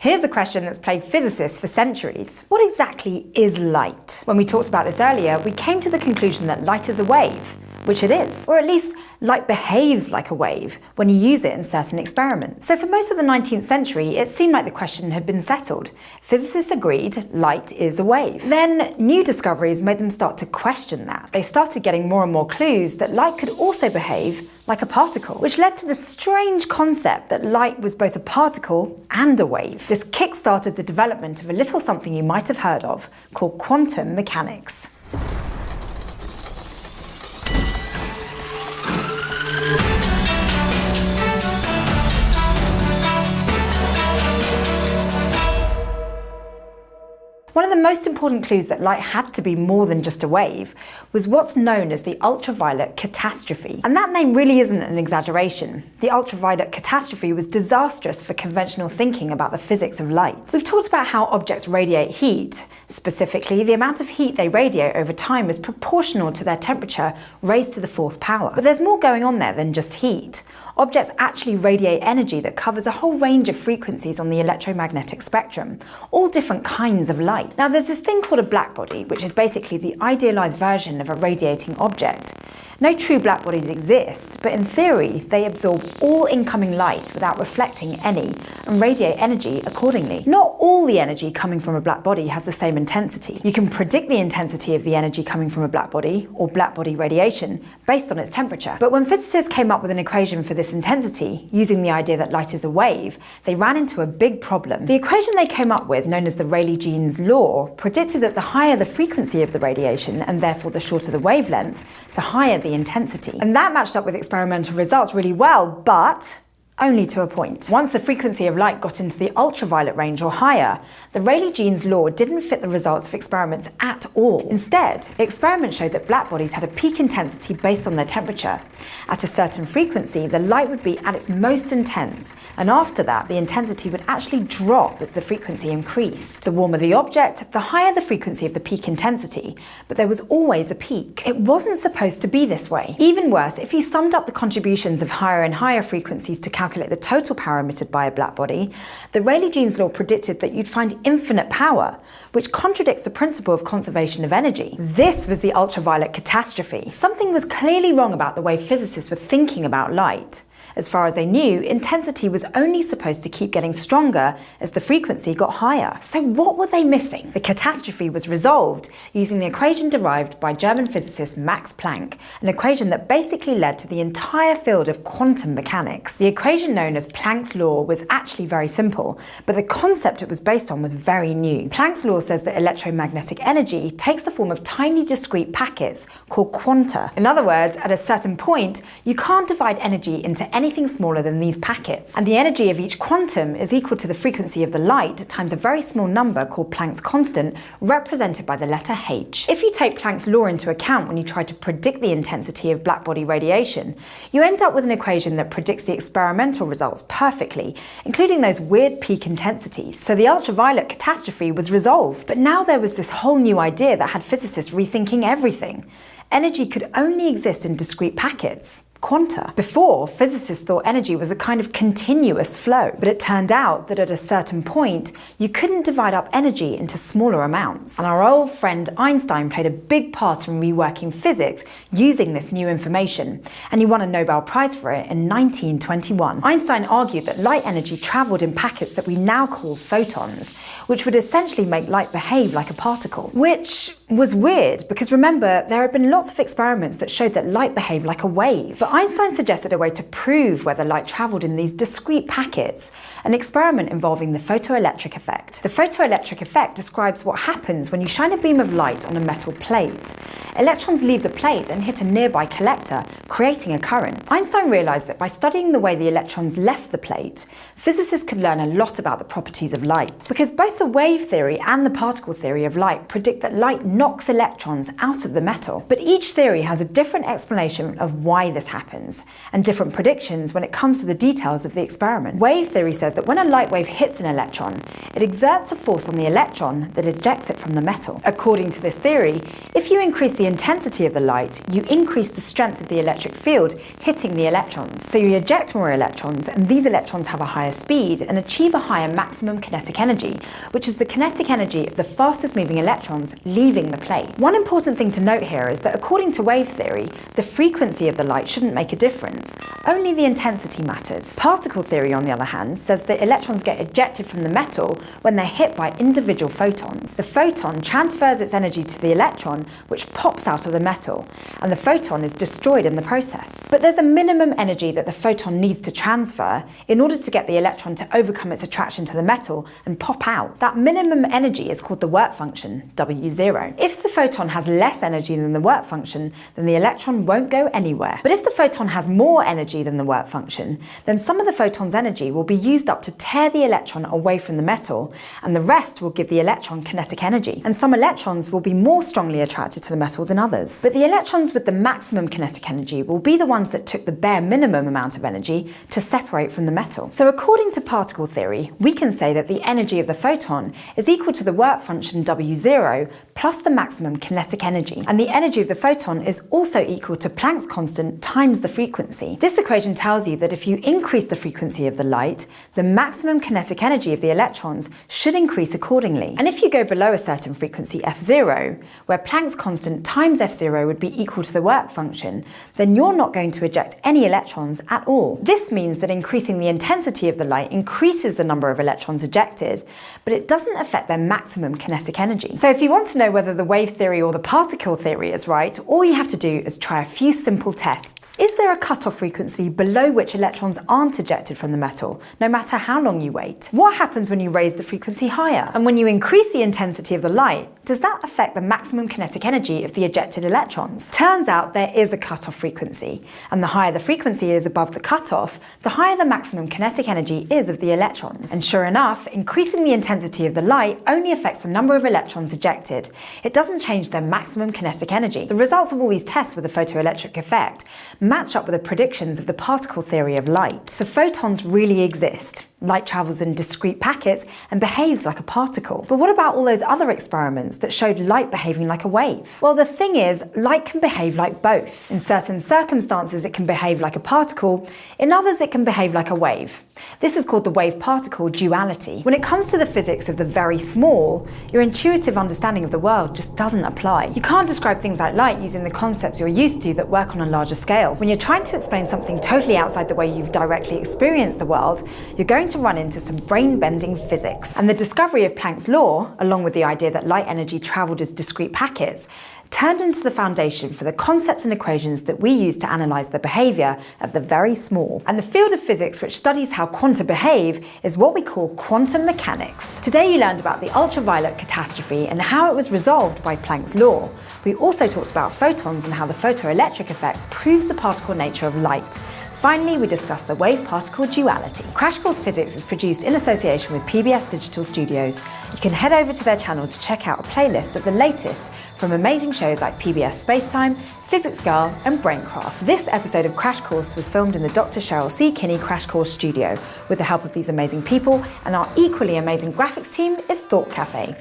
Here's a question that's plagued physicists for centuries. What exactly is light? When we talked about this earlier, we came to the conclusion that light is a wave, which it is. Or at least, light behaves like a wave when you use it in certain experiments. So for most of the 19th century, it seemed like the question had been settled. Physicists agreed light is a wave. Then new discoveries made them start to question that. They started getting more and more clues that light could also behave like a particle, which led to the strange concept that light was both a particle and a wave. This kick-started the development of a little something you might have heard of called quantum mechanics. One of the most important clues that light had to be more than just a wave was what's known as the ultraviolet catastrophe. And that name really isn't an exaggeration. The ultraviolet catastrophe was disastrous for conventional thinking about the physics of light. We've talked about how objects radiate heat. Specifically, the amount of heat they radiate over time is proportional to their temperature raised to the fourth power. But there's more going on there than just heat. Objects actually radiate energy that covers a whole range of frequencies on the electromagnetic spectrum, all different kinds of light. Now there's this thing called a blackbody, which is basically the idealized version of a radiating object. No true blackbodies exist, but in theory they absorb all incoming light without reflecting any and radiate energy accordingly. Not all the energy coming from a blackbody has the same intensity. You can predict the intensity of the energy coming from a blackbody, or blackbody radiation, based on its temperature. But when physicists came up with an equation for this intensity, using the idea that light is a wave, they ran into a big problem. The equation they came up with, known as the Rayleigh-Jeans law, predicted that the higher the frequency of the radiation, and therefore the shorter the wavelength, the higher the intensity. And that matched up with experimental results really well, but only to a point. Once the frequency of light got into the ultraviolet range or higher, the Rayleigh-Jeans law didn't fit the results of experiments at all. Instead, experiments showed that blackbodies had a peak intensity based on their temperature. At a certain frequency, the light would be at its most intense, and after that, the intensity would actually drop as the frequency increased. The warmer the object, the higher the frequency of the peak intensity, but there was always a peak. It wasn't supposed to be this way. Even worse, if you summed up the contributions of higher and higher frequencies to calculate the total power emitted by a blackbody, the Rayleigh-Jeans law predicted that you'd find infinite power, which contradicts the principle of conservation of energy. This was the ultraviolet catastrophe. Something was clearly wrong about the way physicists were thinking about light. As far as they knew, intensity was only supposed to keep getting stronger as the frequency got higher. So what were they missing? The catastrophe was resolved using the equation derived by German physicist Max Planck, an equation that basically led to the entire field of quantum mechanics. The equation known as Planck's law was actually very simple, but the concept it was based on was very new. Planck's law says that electromagnetic energy takes the form of tiny discrete packets called quanta. In other words, at a certain point, you can't divide energy into anything smaller than these packets. And the energy of each quantum is equal to the frequency of the light times a very small number called Planck's constant, represented by the letter h. If you take Planck's law into account when you try to predict the intensity of blackbody radiation, you end up with an equation that predicts the experimental results perfectly, including those weird peak intensities. So the ultraviolet catastrophe was resolved. But now there was this whole new idea that had physicists rethinking everything. Energy could only exist in discrete packets. Quanta. Before, physicists thought energy was a kind of continuous flow, but it turned out that at a certain point, you couldn't divide up energy into smaller amounts. And our old friend Einstein played a big part in reworking physics using this new information, and he won a Nobel Prize for it in 1921. Einstein argued that light energy traveled in packets that we now call photons, which would essentially make light behave like a particle. Which was weird, because remember, there had been lots of experiments that showed that light behaved like a wave. But Einstein suggested a way to prove whether light traveled in these discrete packets, an experiment involving the photoelectric effect. The photoelectric effect describes what happens when you shine a beam of light on a metal plate. Electrons leave the plate and hit a nearby collector, creating a current. Einstein realized that by studying the way the electrons left the plate, physicists could learn a lot about the properties of light. Because both the wave theory and the particle theory of light predict that light knocks electrons out of the metal. But each theory has a different explanation of why this happens. happens, and different predictions when it comes to the details of the experiment. Wave theory says that when a light wave hits an electron, it exerts a force on the electron that ejects it from the metal. According to this theory, if you increase the intensity of the light, you increase the strength of the electric field hitting the electrons. So you eject more electrons, and these electrons have a higher speed and achieve a higher maximum kinetic energy, which is the kinetic energy of the fastest moving electrons leaving the plate. One important thing to note here is that according to wave theory, the frequency of the light shouldn't make a difference. Only the intensity matters. Particle theory, on the other hand, says that electrons get ejected from the metal when they're hit by individual photons. The photon transfers its energy to the electron, which pops out of the metal, and the photon is destroyed in the process. But there's a minimum energy that the photon needs to transfer in order to get the electron to overcome its attraction to the metal and pop out. That minimum energy is called the work function, W0. If the photon has less energy than the work function, then the electron won't go anywhere. But if the photon has more energy than the work function, then some of the photon's energy will be used up to tear the electron away from the metal, and the rest will give the electron kinetic energy. And some electrons will be more strongly attracted to the metal than others. But the electrons with the maximum kinetic energy will be the ones that took the bare minimum amount of energy to separate from the metal. So according to particle theory, we can say that the energy of the photon is equal to the work function W0 plus the maximum kinetic energy. And the energy of the photon is also equal to Planck's constant times the frequency. This equation tells you that if you increase the frequency of the light, the maximum kinetic energy of the electrons should increase accordingly. And if you go below a certain frequency f0, where Planck's constant times f0 would be equal to the work function, then you're not going to eject any electrons at all. This means that increasing the intensity of the light increases the number of electrons ejected, but it doesn't affect their maximum kinetic energy. So if you want to know whether the wave theory or the particle theory is right, all you have to do is try a few simple tests. Is there a cutoff frequency below which electrons aren't ejected from the metal, no matter how long you wait? What happens when you raise the frequency higher? And when you increase the intensity of the light, does that affect the maximum kinetic energy of the ejected electrons? Turns out there is a cutoff frequency, and the higher the frequency is above the cutoff, the higher the maximum kinetic energy is of the electrons. And sure enough, increasing the intensity of the light only affects the number of electrons ejected. It doesn't change their maximum kinetic energy. The results of all these tests with the photoelectric effect match up with the predictions of the particle theory of light. So photons really exist. Light travels in discrete packets and behaves like a particle. But what about all those other experiments that showed light behaving like a wave? Well, the thing is, light can behave like both. In certain circumstances, it can behave like a particle. In others, it can behave like a wave. This is called the wave-particle duality. When it comes to the physics of the very small, your intuitive understanding of the world just doesn't apply. You can't describe things like light using the concepts you're used to that work on a larger scale. When you're trying to explain something totally outside the way you've directly experienced the world, you're going to run into some brain-bending physics. And the discovery of Planck's law, along with the idea that light energy traveled as discrete packets, turned into the foundation for the concepts and equations that we use to analyze the behavior of the very small. And the field of physics which studies how quanta behave is what we call quantum mechanics. Today you learned about the ultraviolet catastrophe and how it was resolved by Planck's law. We also talked about photons and how the photoelectric effect proves the particle nature of light. Finally, we discussed the wave-particle duality. Crash Course Physics is produced in association with PBS Digital Studios. You can head over to their channel to check out a playlist of the latest from amazing shows like PBS Spacetime, Physics Girl, and Braincraft. This episode of Crash Course was filmed in the Dr. Cheryl C. Kinney Crash Course studio with the help of these amazing people, and our equally amazing graphics team is Thought Cafe.